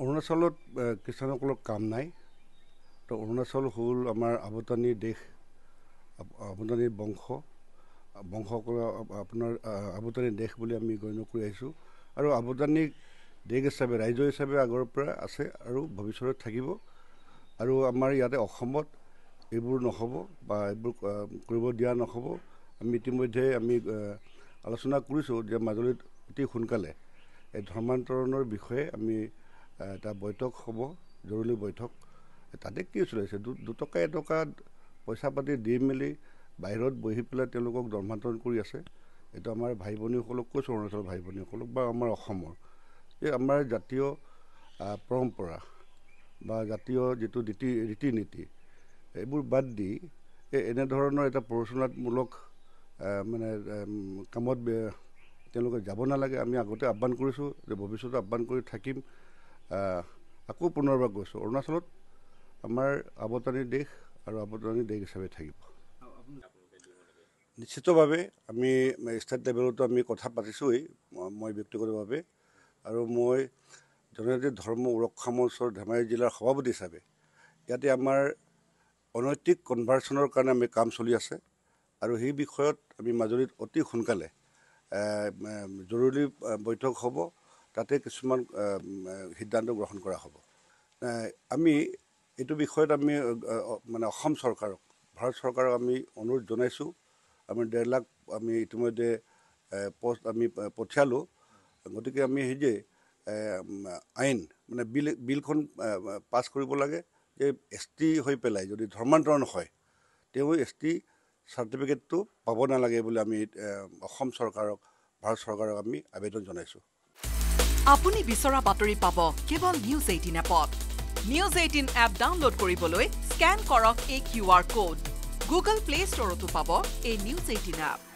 অৰুণাচলত কিষাণসকলৰ কাম নাই। তো অৰুণাচল হ'ল আমাৰ আৱতানী দেশ, আৱতানী বংশসকলৰ আপোনাৰ আৱতানী দেশ বুলি আমি গণ্য কৰি আহিছোঁ। আৰু আৱতানী দেশ হিচাপে ৰাজ্য হিচাপে আগৰ পৰা আছে আৰু ভৱিষ্যতে থাকিব। আৰু আমাৰ ইয়াতে অসমত এইবোৰ নহ'ব বা এইবোৰ কৰিব দিয়া নহ'ব। আমি ইতিমধ্যে আলোচনা কৰিছোঁ যে মাজুলীত অতি সোনকালে এই ধৰ্মান্তৰণৰ বিষয়ে আমি এটা বৈঠক হ'ব, জৰুৰী বৈঠক। তাতে কি চলিছে, দুটকা এটকা পইচা পাতি দি মেলি বাহিৰত বহি পেলাই তেওঁলোকক ধৰ্মান্তৰণ কৰি আছে। এইটো আমাৰ ভাই ভনীসকলক কৈছোঁ, অৰুণাচলৰ ভাই ভনীসকলক বা আমাৰ অসমৰ যে আমাৰ জাতীয় পৰম্পৰা বা জাতীয় যিটো ৰীতি নীতি এইবোৰ বাদ দি এনেধৰণৰ এটা প্ৰৰোচনামূলক কামত তেওঁলোকে যাব নালাগে। আমি আগতে আহ্বান কৰিছোঁ যে ভৱিষ্যতে আহ্বান কৰি থাকিম। আকৌ পুনৰবাৰ কৈছোঁ, অৰুণাচলত আমাৰ আৱতানী দেশ আৰু আৱতানী দেশ হিচাপে থাকিব। নিশ্চিতভাৱে আমি ষ্টেট লেভেলতো আমি কথা পাতিছোঁৱেই, মই ব্যক্তিগতভাৱে। আৰু মই জনজাতি ধৰ্ম সুৰক্ষা মঞ্চৰ ধেমাজি জিলাৰ সভাপতি হিচাপে ইয়াতে আমাৰ অনৈতিক কনভাৰ্চনৰ কাৰণে আমি কাম চলি আছে। আৰু সেই বিষয়ত আমি মাজুলীত অতি সোনকালে জৰুৰী বৈঠক হ'ব, তাতে কিছুমান সিদ্ধান্ত গ্ৰহণ কৰা হ'ব। আমি এইটো বিষয়ত আমি অসম চৰকাৰক, ভাৰত চৰকাৰক আমি অনুৰোধ জনাইছোঁ। আমি 1.5 লাখ আমি ইতিমধ্যে পষ্ট আমি পঠিয়ালোঁ। গতিকে আমি সেই যে আইন বিলখন পাছ কৰিব লাগে যে ST হৈ পেলাই যদি ধৰ্মান্তৰণ হয় তেওঁ ST চাৰ্টিফিকেটটো পাব নালাগে বুলি আমি অসম চৰকাৰক, ভাৰত চৰকাৰক আমি আবেদন জনাইছোঁ। আপুনি বিচৰা বাতৰি পাব কেৱল নিউজ 18 এপত। নিউজ 18 এপ ডাউনলোড কৰিবলৈ স্কেন কৰক এই QR কোড। গুগল প্লে ষ্টৰতো পাব এই নিউজ 18 এপ।